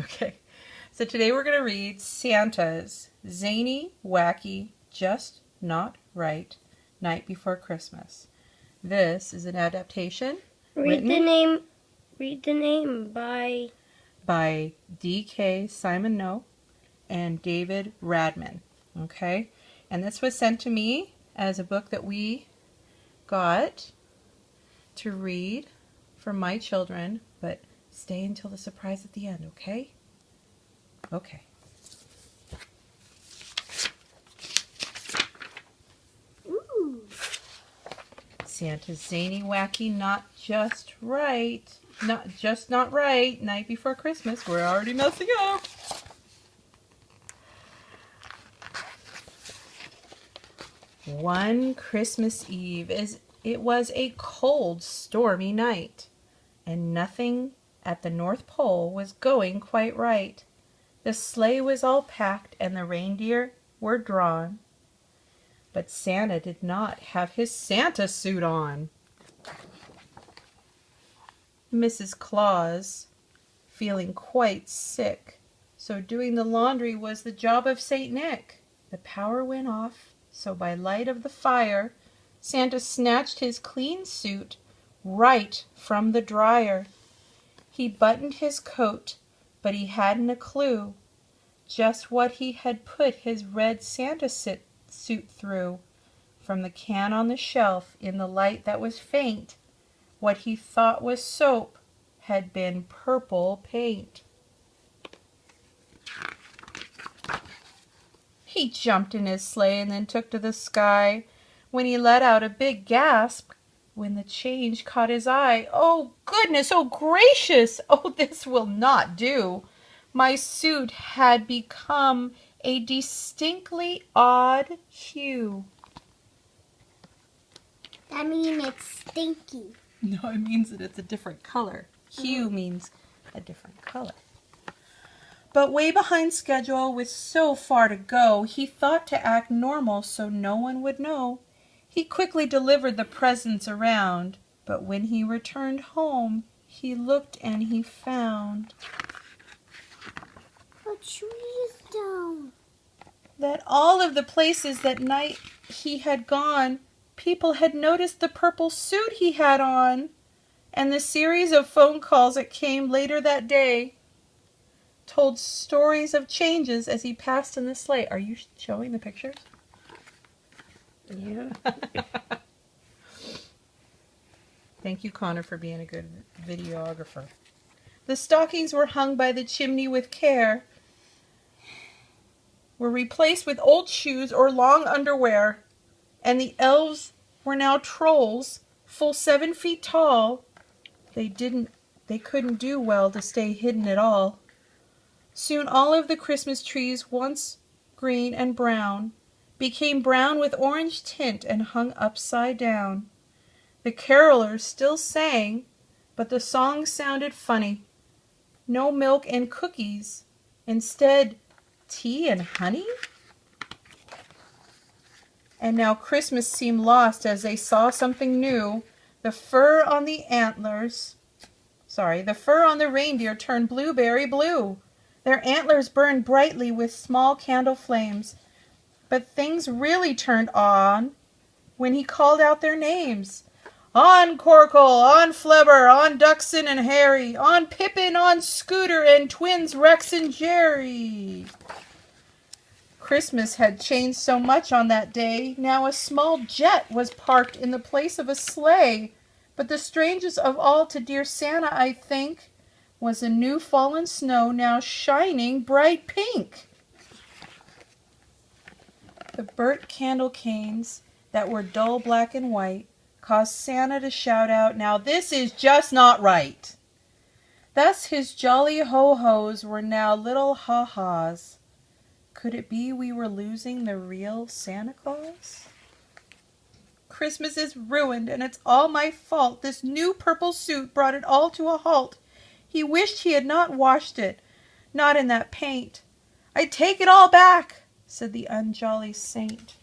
Okay, so today we're going to read Santa's Zany Wacky Just Not Right Night Before Christmas. This is an adaptation Read the name by D.K. Simon No and David Radman. Okay, and this was sent to me as a book that we got to read for my children, but stay until the surprise at the end, okay? Okay. Ooh. Santa's Zany Wacky Not Just Right. Not right. Night Before Christmas. We're already messing up. One Christmas Eve, it was a cold, stormy night, and nothing at the North Pole was going quite right. The sleigh was all packed and the reindeer were drawn, but Santa did not have his Santa suit on. Mrs. Claus, feeling quite sick, so doing the laundry was the job of St. Nick. The power went off, so by light of the fire, Santa snatched his clean suit right from the dryer. He buttoned his coat, but he hadn't a clue just what he had put his red Santa suit through. From the can on the shelf, in the light that was faint, what he thought was soap had been purple paint. He jumped in his sleigh and then took to the sky, when he let out a big gasp when the change caught his eye. Oh goodness, oh gracious, oh this will not do. My suit had become a distinctly odd hue. That means it's stinky. No, it means that it's a different color. Hue means a different color. But way behind schedule with so far to go, he thought to act normal so no one would know. He quickly delivered the presents around, but when he returned home, he looked and he found A tree is down. That all of the places that night he had gone, people had noticed the purple suit he had on, and the series of phone calls that came later that day told stories of changes as he passed in the sleigh. Are you showing the pictures? Yeah. Thank you, Connor, for being a good videographer. The stockings were hung by the chimney with care, were replaced with old shoes or long underwear, and the elves were now trolls, full 7 feet tall. They couldn't do well to stay hidden at all. Soon all of the Christmas trees, once green and brown, became brown with orange tint and hung upside down. The carolers still sang, but the song sounded funny. No milk and cookies. Instead, tea and honey? And now Christmas seemed lost as they saw something new. The fur on the reindeer turned blueberry blue. Their antlers burned brightly with small candle flames. But things really turned on when he called out their names. On Corkle, on Flebber, on Duxon and Harry, on Pippin, on Scooter, and twins Rex and Jerry. Christmas had changed so much on that day. Now a small jet was parked in the place of a sleigh. But the strangest of all to dear Santa, I think, was the new fallen snow now shining bright pink. The burnt candle canes that were dull black and white caused Santa to shout out, "Now this is just not right." Thus his jolly ho-hos were now little ha-has. Could it be we were losing the real Santa Claus? Christmas is ruined, and it's all my fault. This new purple suit brought it all to a halt. He wished he had not washed it, not in that paint. I take it all back, said the unjolly saint.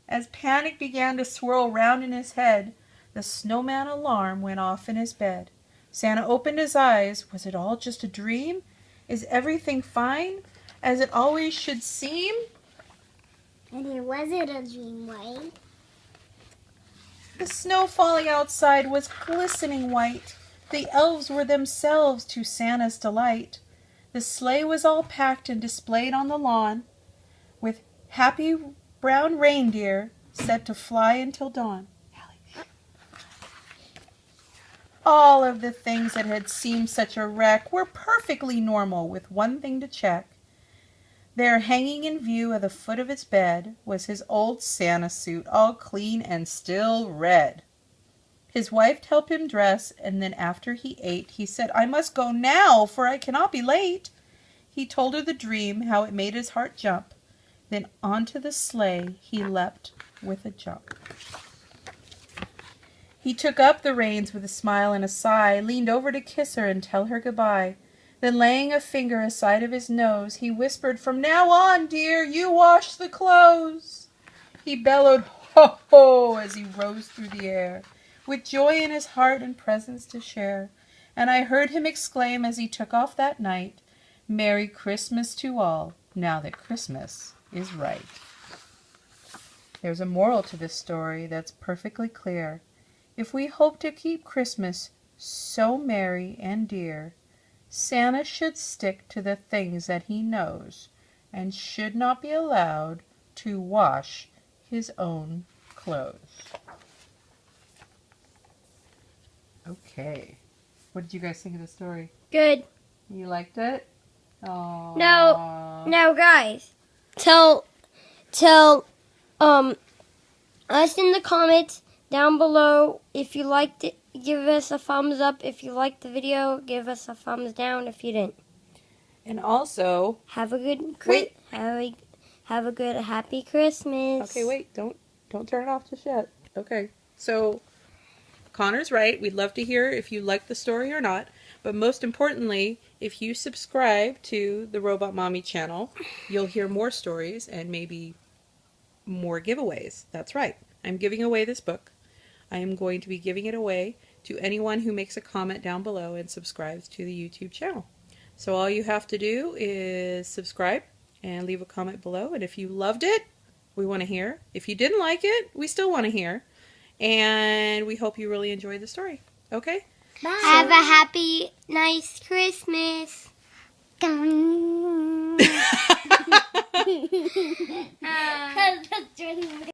As panic began to swirl round in his head, the snowman alarm went off in his bed. Santa opened his eyes. Was it all just a dream? Is everything fine, as it always should seem? And it wasn't a dream, right? The snow falling outside was glistening white. The elves were themselves to Santa's delight. The sleigh was all packed and displayed on the lawn, with happy brown reindeer set to fly until dawn. All of the things that had seemed such a wreck were perfectly normal, with one thing to check. There, hanging in view at the foot of his bed, was his old Santa suit, all clean and still red. His wife helped him dress, and then after he ate, he said, "I must go now, for I cannot be late." He told her the dream, how it made his heart jump. Then onto the sleigh he leapt with a jump. He took up the reins with a smile and a sigh, leaned over to kiss her and tell her goodbye. Then laying a finger aside of his nose, he whispered, "From now on, dear, you wash the clothes." He bellowed, "Ho, ho," as he rose through the air, with joy in his heart and presents to share. And I heard him exclaim as he took off that night, "Merry Christmas to all, now that Christmas is right." There's a moral to this story that's perfectly clear. If we hope to keep Christmas so merry and dear, Santa should stick to the things that he knows and should not be allowed to wash his own clothes. Okay. What did you guys think of the story? Good. You liked it? Aww. Now guys, tell us in the comments down below if you liked it. Give us a thumbs up if you liked the video. Give us a thumbs down if you didn't. And also, Have a good wait. Have a good happy Christmas. Okay, wait. Don't turn it off just yet. Okay. So Connor's right. We'd love to hear if you liked the story or not. But most importantly, if you subscribe to the Robot Mommy channel, you'll hear more stories and maybe more giveaways. That's right. I'm giving away this book. I am going to be giving it away to anyone who makes a comment down below and subscribes to the YouTube channel. So all you have to do is subscribe and leave a comment below. And if you loved it, we want to hear. If you didn't like it, we still want to hear. And we hope you really enjoyed the story. Okay? Bye. Have a happy, nice Christmas.